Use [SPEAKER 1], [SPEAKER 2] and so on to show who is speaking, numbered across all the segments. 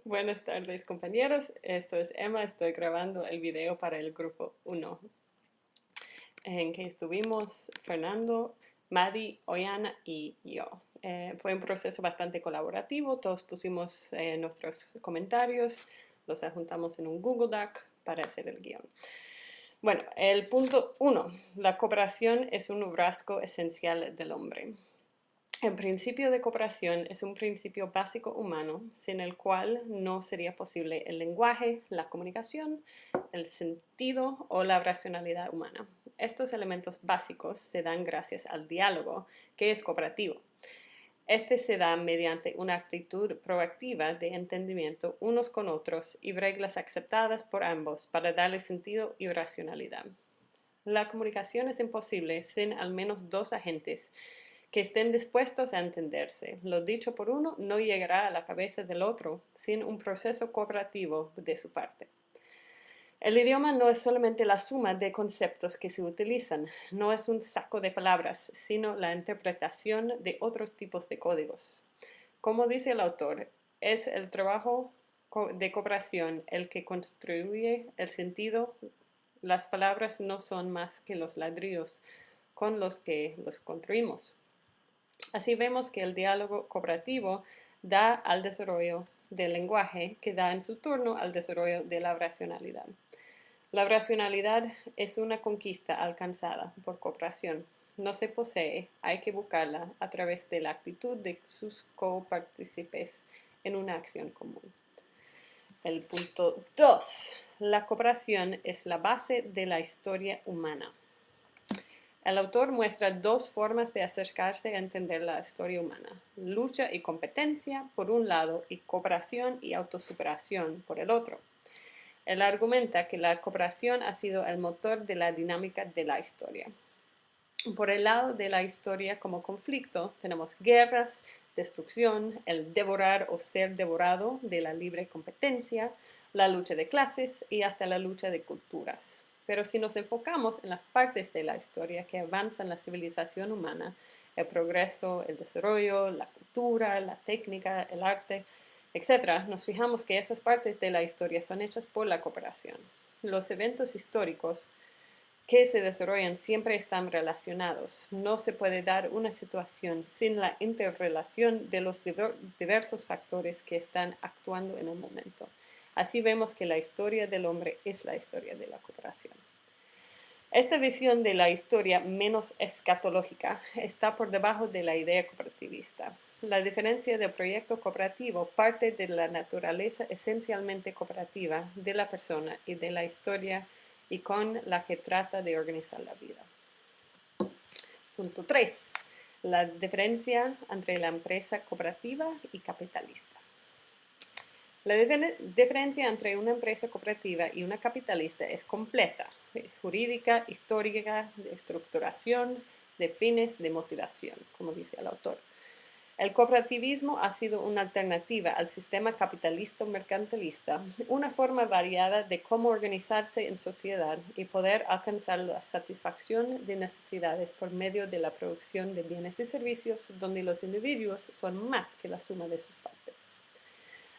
[SPEAKER 1] Buenas tardes, compañeros. Esto es Emma. Estoy grabando el video para el grupo 1, en que estuvimos Fernando, Madi, Oyana y yo. Fue un proceso bastante colaborativo. Todos pusimos nuestros comentarios, los adjuntamos en un Google Doc para hacer el guión. Bueno, el punto 1. La cooperación es un rasgo esencial del hombre. El principio de cooperación es un principio básico humano, sin el cual no sería posible el lenguaje, la comunicación, el sentido o la racionalidad humana. Estos elementos básicos se dan gracias al diálogo, que es cooperativo. Este se da mediante una actitud proactiva de entendimiento unos con otros y reglas aceptadas por ambos para darle sentido y racionalidad. La comunicación es imposible sin al menos dos agentes que estén dispuestos a entenderse. Lo dicho por uno no llegará a la cabeza del otro sin un proceso cooperativo de su parte. El idioma no es solamente la suma de conceptos que se utilizan, no es un saco de palabras, sino la interpretación de otros tipos de códigos. Como dice el autor, es el trabajo de cooperación el que construye el sentido. Las palabras no son más que los ladrillos con los que los construimos. Así vemos que el diálogo cooperativo da al desarrollo del lenguaje, que da en su turno al desarrollo de la racionalidad. La racionalidad es una conquista alcanzada por cooperación. No se posee, hay que buscarla a través de la actitud de sus copartícipes en una acción común. El punto 2. La cooperación es la base de la historia humana. El autor muestra dos formas de acercarse a entender la historia humana: lucha y competencia por un lado y cooperación y autosuperación por el otro. Él argumenta que la cooperación ha sido el motor de la dinámica de la historia. Por el lado de la historia como conflicto, tenemos guerras, destrucción, el devorar o ser devorado de la libre competencia, la lucha de clases y hasta la lucha de culturas. Pero si nos enfocamos en las partes de la historia que avanzan la civilización humana, el progreso, el desarrollo, la cultura, la técnica, el arte, etc., nos fijamos que esas partes de la historia son hechas por la cooperación. Los eventos históricos que se desarrollan siempre están relacionados. No se puede dar una situación sin la interrelación de los diversos factores que están actuando en el momento. Así vemos que la historia del hombre es la historia de la cooperación. Esta visión de la historia menos escatológica está por debajo de la idea cooperativista. La diferencia del proyecto cooperativo parte de la naturaleza esencialmente cooperativa de la persona y de la historia y con la que trata de organizar la vida. Punto 3. La diferencia entre la empresa cooperativa y capitalista. La diferencia entre una empresa cooperativa y una capitalista es completa, jurídica, histórica, de estructuración, de fines, de motivación, como dice el autor. El cooperativismo ha sido una alternativa al sistema capitalista mercantilista, una forma variada de cómo organizarse en sociedad y poder alcanzar la satisfacción de necesidades por medio de la producción de bienes y servicios donde los individuos son más que la suma de sus partes.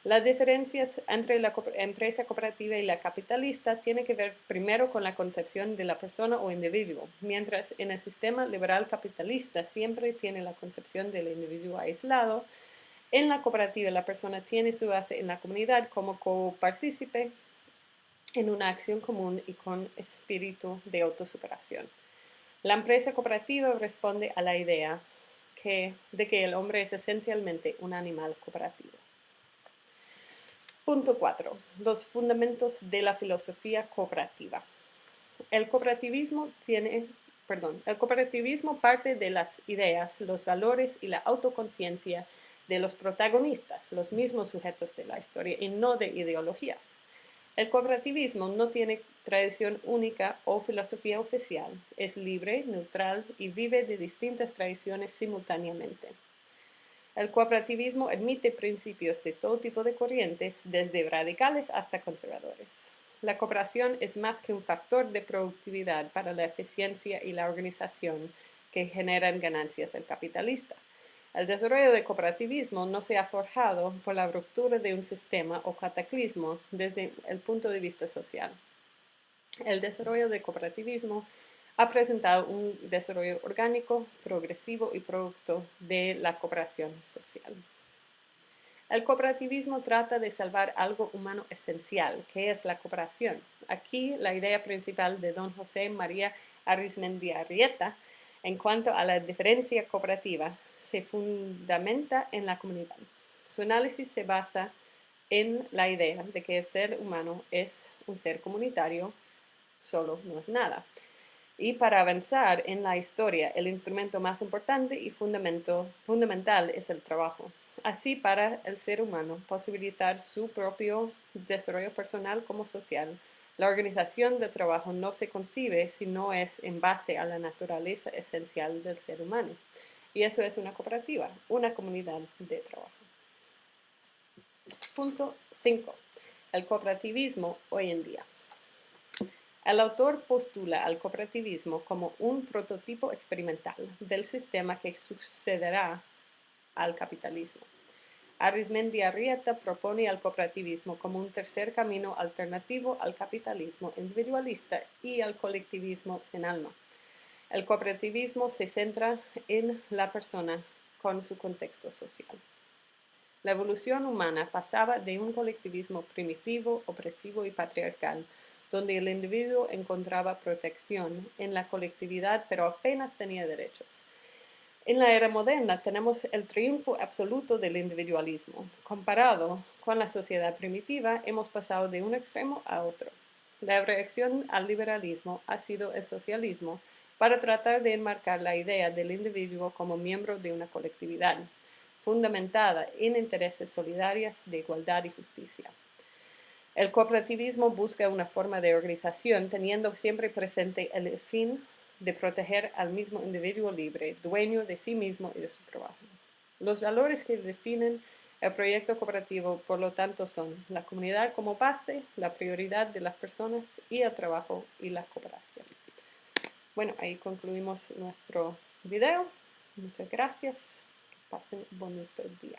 [SPEAKER 1] Las diferencias entre la empresa cooperativa y la capitalista tienen que ver primero con la concepción de la persona o individuo, mientras en el sistema liberal capitalista siempre tiene la concepción del individuo aislado. En la cooperativa la persona tiene su base en la comunidad como copartícipe en una acción común y con espíritu de autosuperación. La empresa cooperativa responde a la idea de que el hombre es esencialmente un animal cooperativo. Punto 4. Los fundamentos de la filosofía cooperativa. El cooperativismo parte de las ideas, los valores y la autoconciencia de los protagonistas, los mismos sujetos de la historia, y no de ideologías. El cooperativismo no tiene tradición única o filosofía oficial, es libre, neutral y vive de distintas tradiciones simultáneamente. El cooperativismo admite principios de todo tipo de corrientes, desde radicales hasta conservadores. La cooperación es más que un factor de productividad para la eficiencia y la organización que generan ganancias el capitalista. El desarrollo del cooperativismo no se ha forjado por la ruptura de un sistema o cataclismo desde el punto de vista social. El desarrollo del cooperativismo ha presentado un desarrollo orgánico, progresivo y producto de la cooperación social. El cooperativismo trata de salvar algo humano esencial, que es la cooperación. Aquí la idea principal de don José María Arizmendiarrieta en cuanto a la diferencia cooperativa se fundamenta en la comunidad. Su análisis se basa en la idea de que el ser humano es un ser comunitario, solo no es nada. Y para avanzar en la historia, el instrumento más importante y fundamental es el trabajo. Así, para el ser humano, posibilitar su propio desarrollo personal como social, la organización de trabajo no se concibe si no es en base a la naturaleza esencial del ser humano. Y eso es una cooperativa, una comunidad de trabajo. Punto 5. El cooperativismo hoy en día. El autor postula al cooperativismo como un prototipo experimental del sistema que sucederá al capitalismo. Arizmendiarrieta propone al cooperativismo como un tercer camino alternativo al capitalismo individualista y al colectivismo sin alma. El cooperativismo se centra en la persona con su contexto social. La evolución humana pasaba de un colectivismo primitivo, opresivo y patriarcal, donde el individuo encontraba protección en la colectividad, pero apenas tenía derechos. En la era moderna tenemos el triunfo absoluto del individualismo. Comparado con la sociedad primitiva, hemos pasado de un extremo a otro. La reacción al liberalismo ha sido el socialismo para tratar de enmarcar la idea del individuo como miembro de una colectividad, fundamentada en intereses solidarios de igualdad y justicia. El cooperativismo busca una forma de organización teniendo siempre presente el fin de proteger al mismo individuo libre, dueño de sí mismo y de su trabajo. Los valores que definen el proyecto cooperativo, por lo tanto, son la comunidad como base, la prioridad de las personas y el trabajo y la cooperación. Bueno, ahí concluimos nuestro video. Muchas gracias. Que pasen un bonito día.